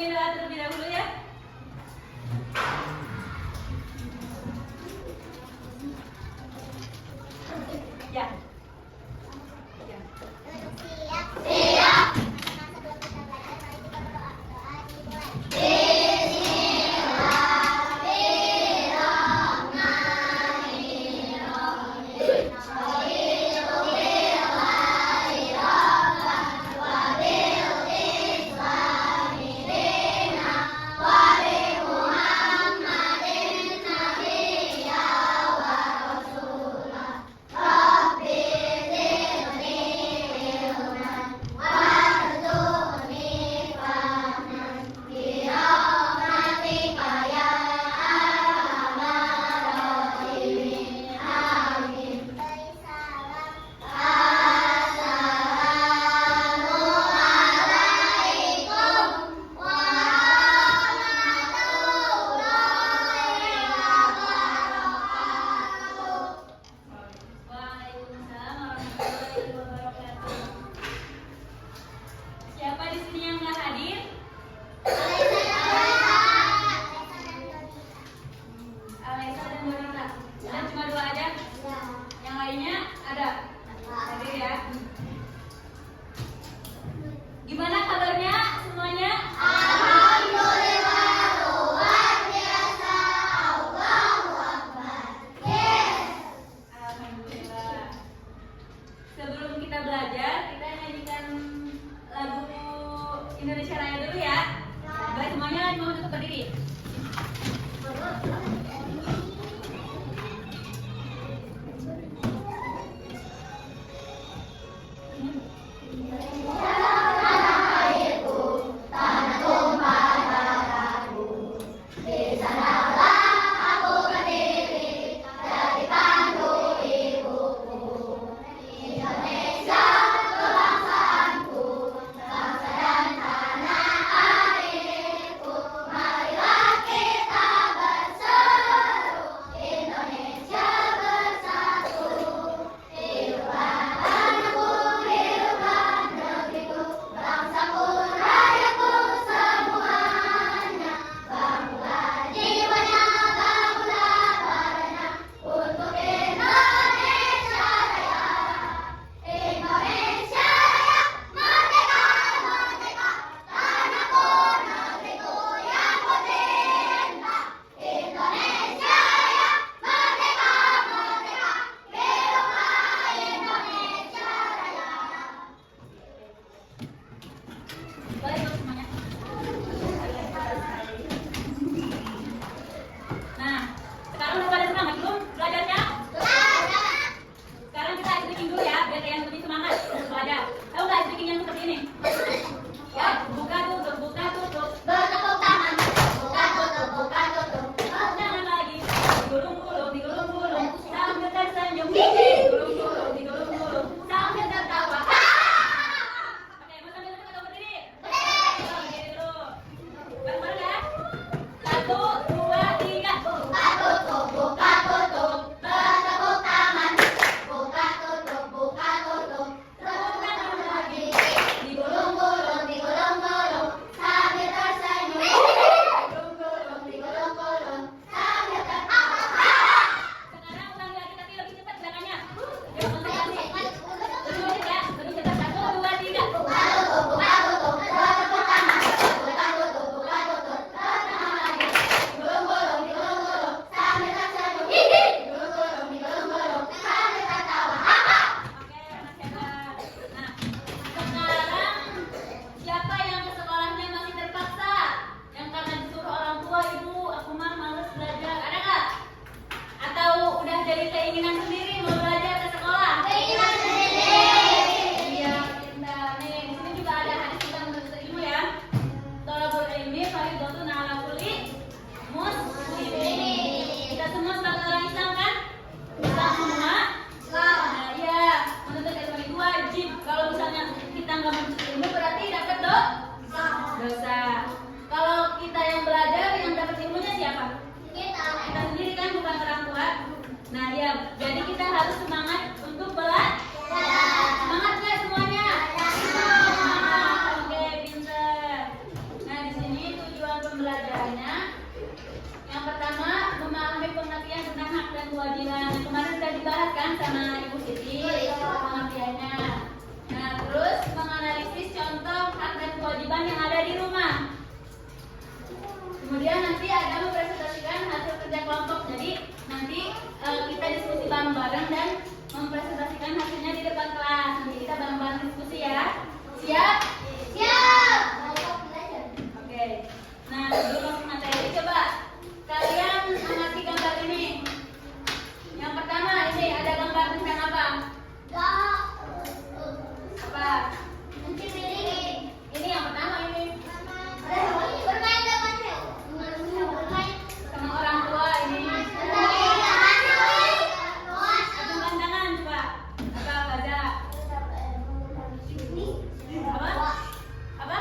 mungkin doa terlebih dahulu ya. Ya. Indonesia Raya dulu ya. Baik semuanya mau untuk berdiri. Kemudian nanti ada mempresentasikan hasil kerja kelompok. Jadi nanti kita diskusi bareng-bareng dan mempresentasikan hasilnya di depan kelas. Nanti kita bareng-bareng diskusi ya. Siap? Siap. Oke. Nah, sebelum masuk materi, coba kalian amati gambar ini. Yang pertama ini ada gambar tentang apa? Apa? Ini yang pertama ini. Sama orang tua ini. Acungkan tangan coba. Apa baca? Apa?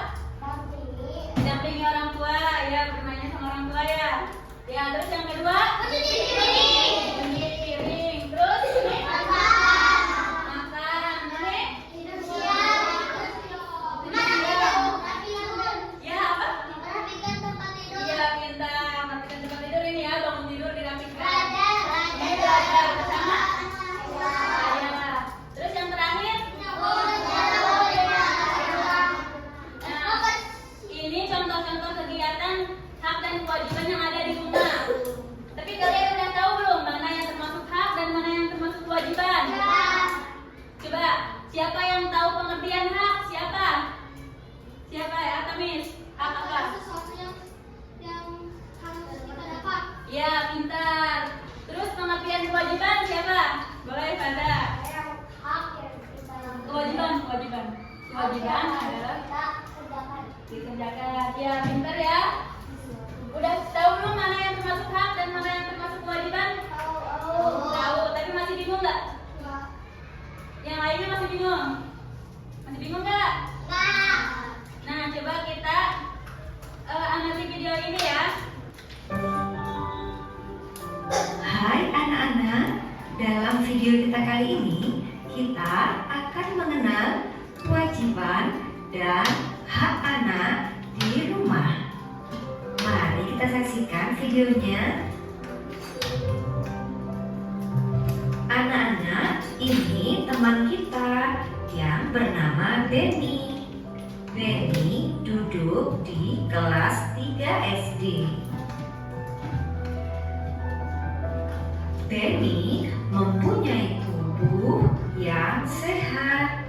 Dampingi orang tua, ya bermainnya sama orang tua ya. Ya, terus yang kedua? Mencuci piring. Terus ini? Makan. Ini? Ya, apa? Iya, pintar. Matikan tempat tidur ini ya, bangun tidur dirapikan. Ini belajar bersama. Ya. Terus yang terakhir? Nah, ini contoh-contoh kegiatan hak dan kewajiban yang ada di rumah. Tapi kalian udah tahu belum mana yang termasuk hak dan mana yang termasuk kewajiban? Coba, siapa yang tahu pengertian hak? Siapa? Siapa ya, Atamis? Hak apa? Ya, pintar. Terus pengertian kewajiban siapa? Boleh pada. Kewajiban adalah dikerjakan. Ya, pintar ya. Udah tahu belum mana yang termasuk hak dan mana yang termasuk kewajiban? Tahu, tapi masih bingung nggak? Yang lainnya masih bingung? Masih bingung nggak? Nah, coba kita amati video ini ya. Hai anak-anak, dalam video kita kali ini kita akan mengenal kewajiban dan hak anak di rumah. Mari kita saksikan videonya. Anak-anak, ini teman kita yang bernama Benny. Benny duduk di kelas 3 SD. Benny mempunyai tubuh yang sehat.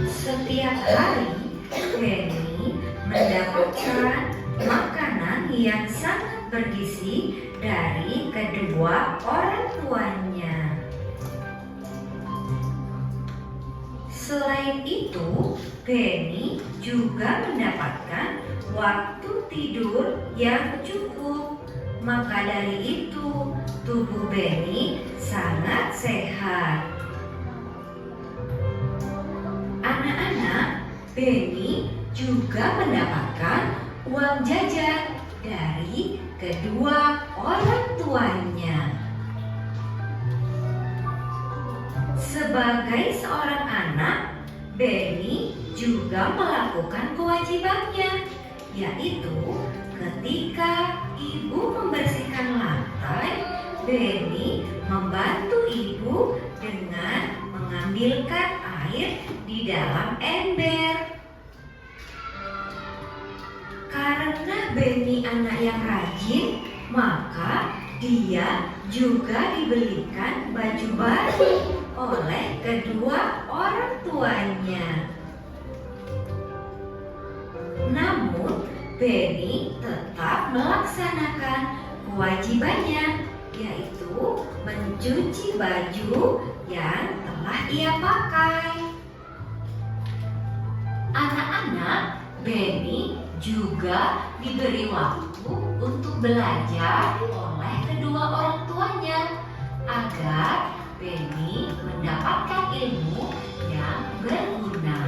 Setiap hari, Benny mendapatkan makanan yang sangat bergizi dari kedua orang tuanya. Selain itu, Benny juga mendapatkan waktu tidur yang cukup. Maka dari itu, tubuh Benny sangat sehat. Anak-anak, Benny juga mendapatkan uang jajan dari kedua orang tuanya. Sebagai seorang anak, Benny juga melakukan kewajibannya, yaitu ketika ibu membersihkan lantai, Benny membantu ibu dengan mengambilkan air di dalam ember. Karena Benny anak yang rajin, maka dia juga dibelikan baju baru oleh kedua orang tuanya. Namun, Benny tetap melaksanakan kewajibannya, yaitu mencuci baju yang telah ia pakai. Anak-anak, Benny juga diberi waktu untuk belajar oleh kedua orang tuanya agar Benny mendapatkan ilmu yang berguna.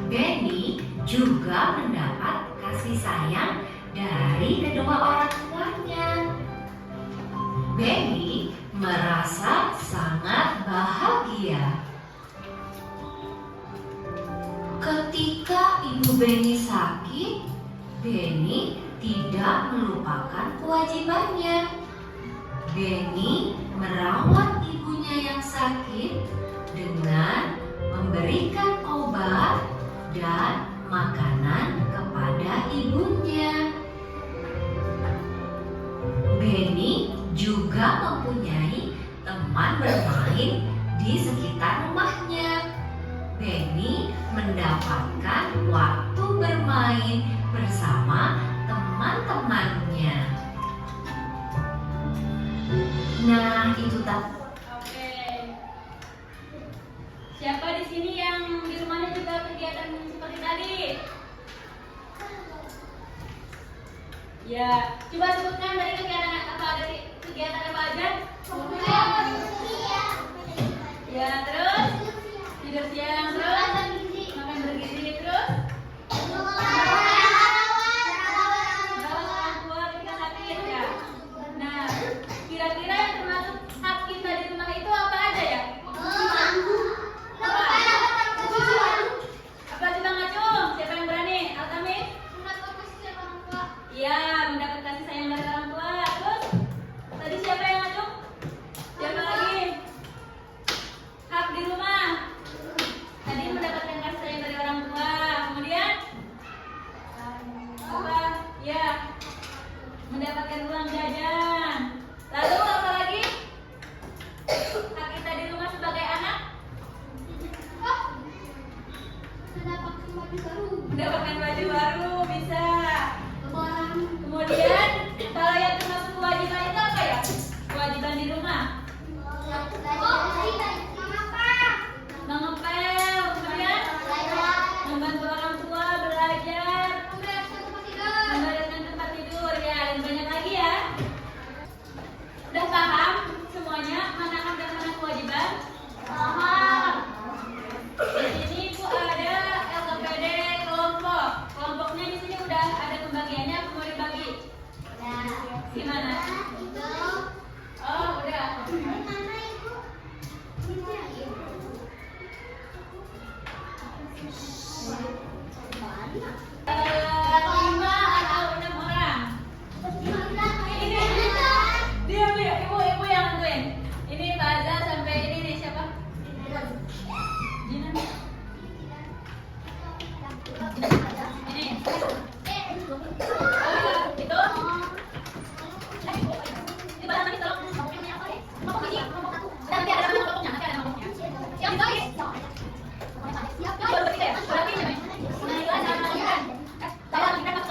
Benny juga mendapat kasih sayang dari kedua orang tuanya. Benny merasa sangat bahagia. Ketika ibu Benny sakit, Benny tidak melupakan kewajibannya. Benny merawat ibunya yang sakit dengan memberikan obat dan makanan mendapatkan waktu bermain bersama teman-temannya. Nah, itu tadi. Oke. Siapa di sini yang di rumahnya juga kegiatan seperti tadi? Ya, coba sebutkan dari kegiatan apa aja? Ya, terus tidur siang, terus makan bergizi, terus merawat orang tua ketika sakit ya. Nah, kira-kira yang termasuk hak kita di rumah itu apa aja ya? Apa coba ngacung? Siapa yang berani? Altamin? Iya, mendapat kasih sayang dari orang tua. Terus tadi siapa yang ngacung? Siapa lagi? Hak di rumah. Tadi mendapatkan kasih sayang dari orang tua. Kemudian apa? Ya, mendapatkan uang jajan. Lalu apa lagi? Hak kita di rumah sebagai anak? Mendapatkan baju baru bisa. Kemudian kalau yang termasuk kewajiban itu apa ya? Kewajiban di rumah. Mengepel, kemudian membantu orang tua belajar, membereskan tempat tidur ya, dan banyak lagi ya. Udah paham semuanya mana hak dan mana kewajiban? Paham. Di sini Bu ada LKPD kelompok. Kelompoknya di sini udah ada pembagiannya, aku mau dibagi. Gimana? Oh, udah. Lima atau 6 orang. Ini diam ya, ibu yang nentuin. Ini Faza sampai ini nih siapa? Jinan. Ini. Oh, itu. Ini barang tadi tolong. Kelompok ini. Nanti ada kelompoknya, nanti ada kelompoknya. Siap guys. Siap guys. Berarti ya. Berarti ya. Nah, itu aja. Saya kita ke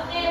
Oke,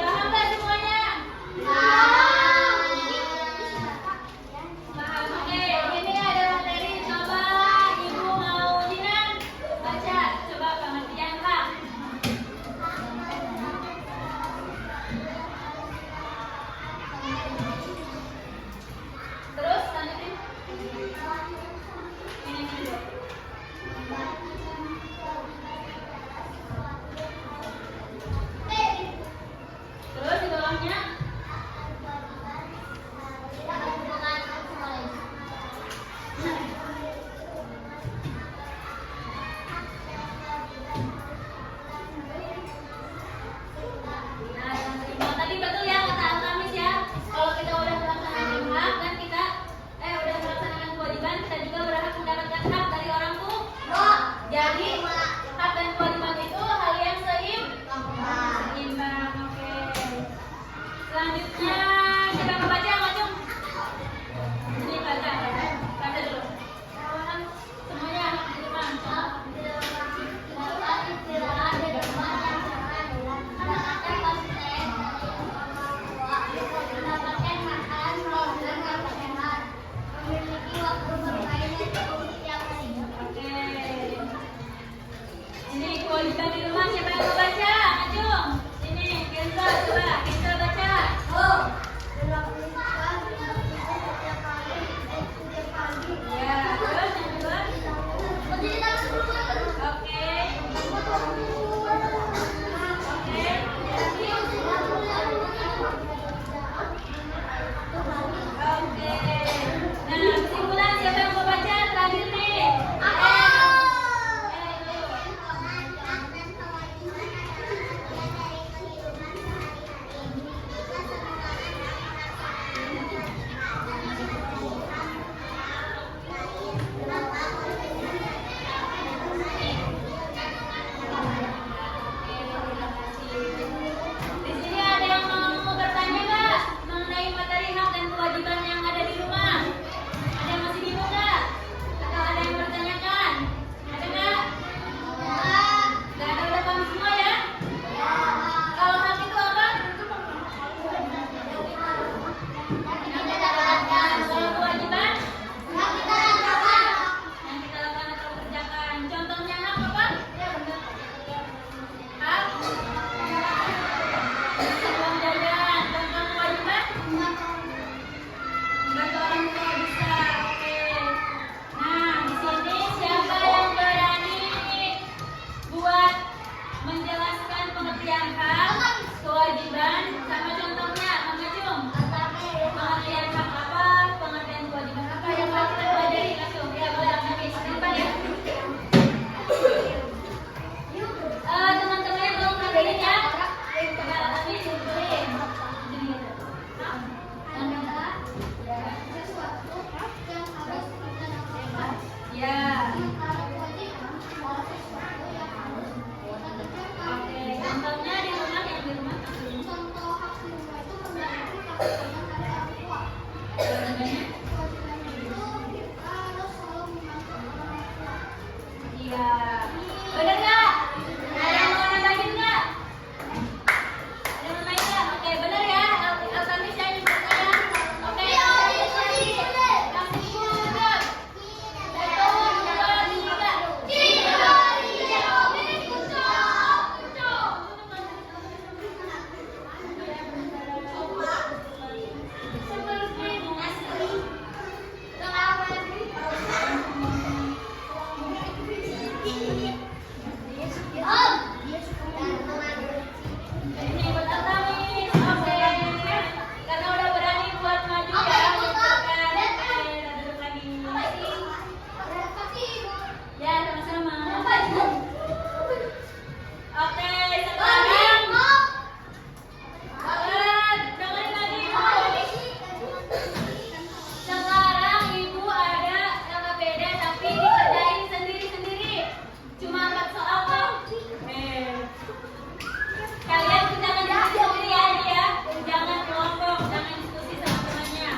menjelaskan pengertian hak, kewajiban, sama contohnya, Mama Jum. Pengertian hak apa, pengertian kewajiban apa yang harus kita pelajari langsung. Ya boleh, nanti di depan ya. Teman-teman yang belum ngerjain ya. Coba tapi sebutin. Ya. Oke, contohnya di rumah yang di rumah. Contoh hak di rumah itu membantu kewajiban dari orang tua. Kewajiban itu harus selalu membantu orang tua. Iya. Benar nggak? Ada yang mau nambahin nggak? Ada yang nambahin nggak? Oke, benar ya. Kami saya nyebutnya ya. Oke. Kasih juga. Satu, dua, tiga. Ini buat Altamis. Oke. Karena udah berani buat maju ya. Oke, duduk lagi. Ya, sama-sama. Oke, sekarang dengerin lagi Ibu. Sekarang Ibu ada LKPD tapi dikerjain sendiri-sendiri. Cuma 4 soal kok. Kalian jangan diskusi sendirian ya. Jangan kelompok, jangan diskusi sama temannya.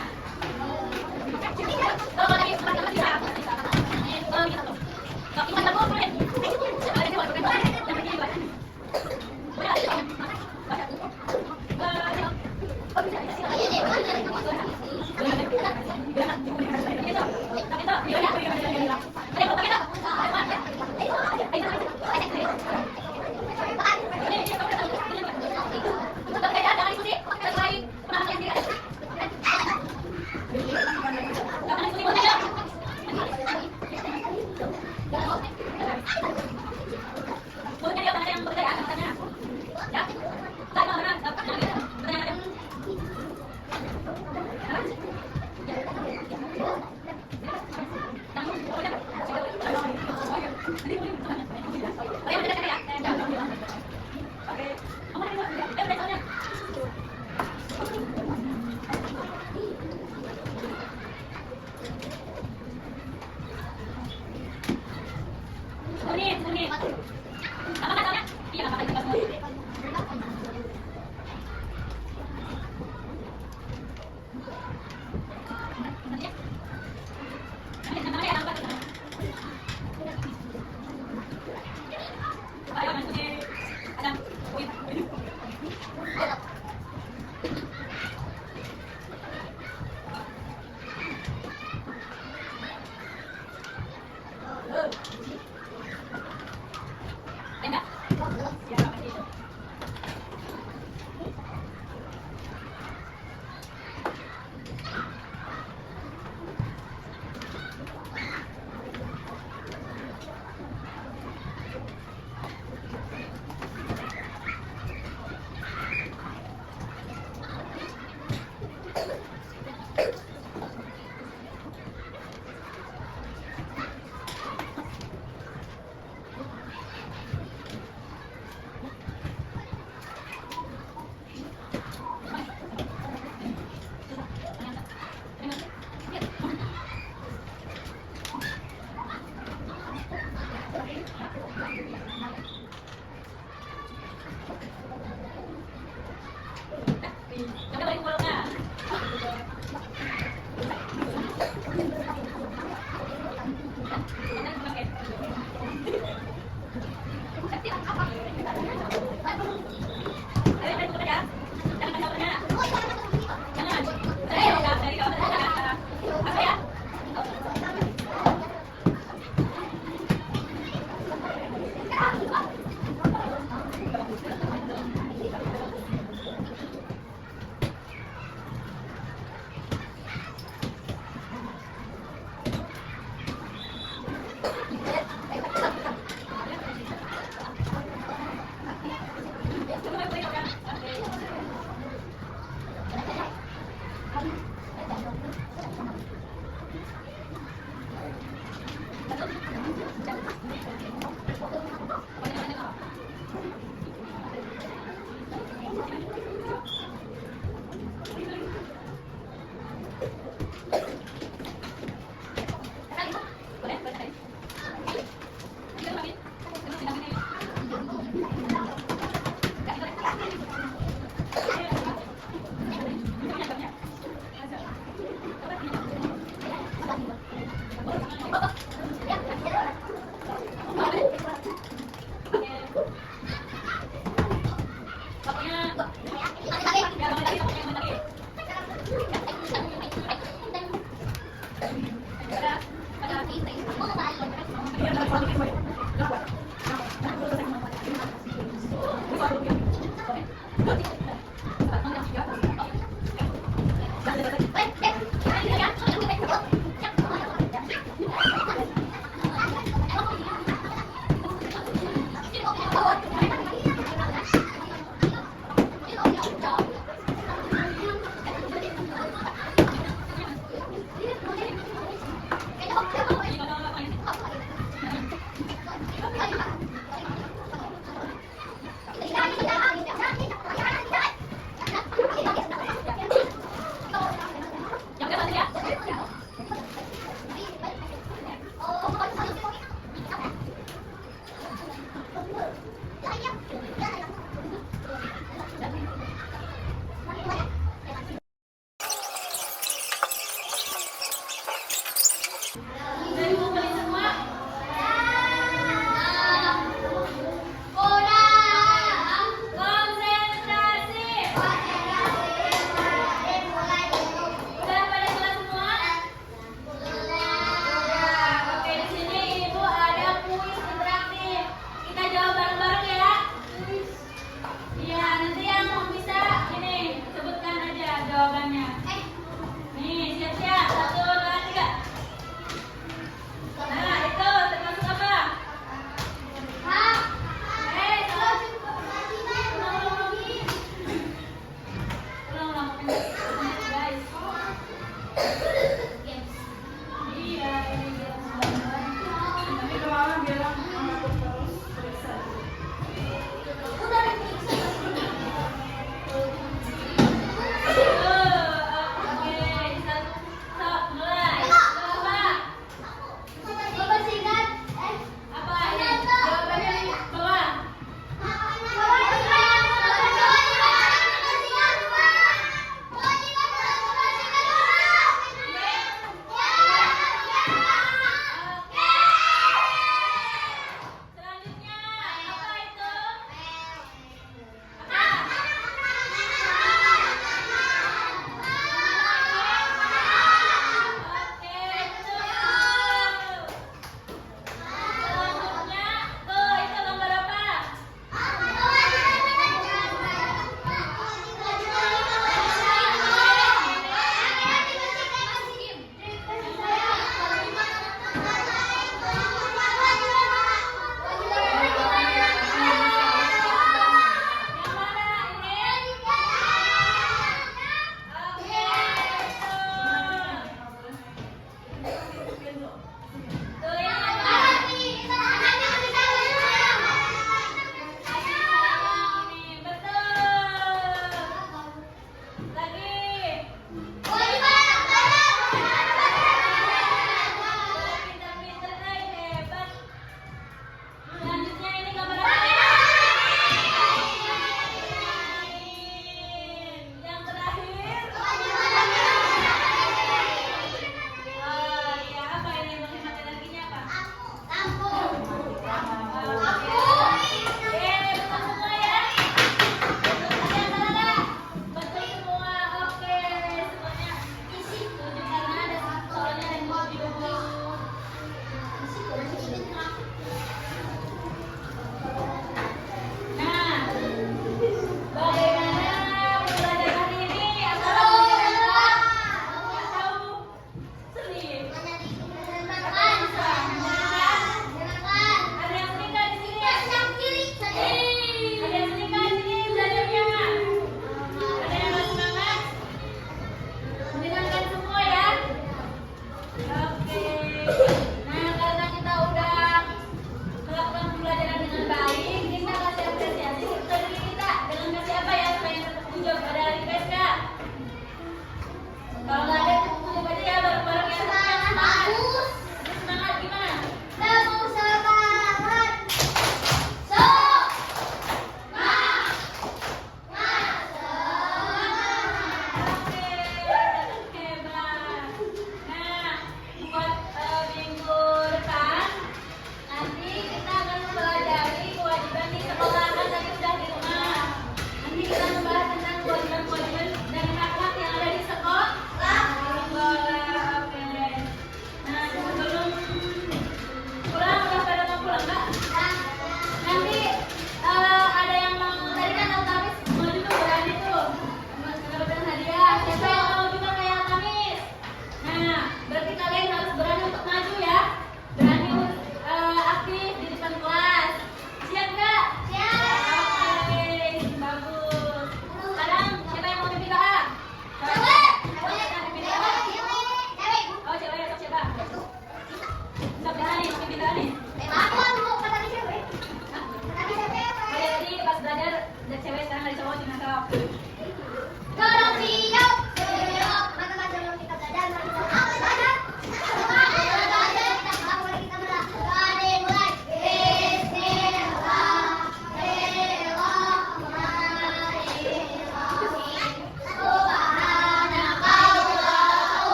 Oke.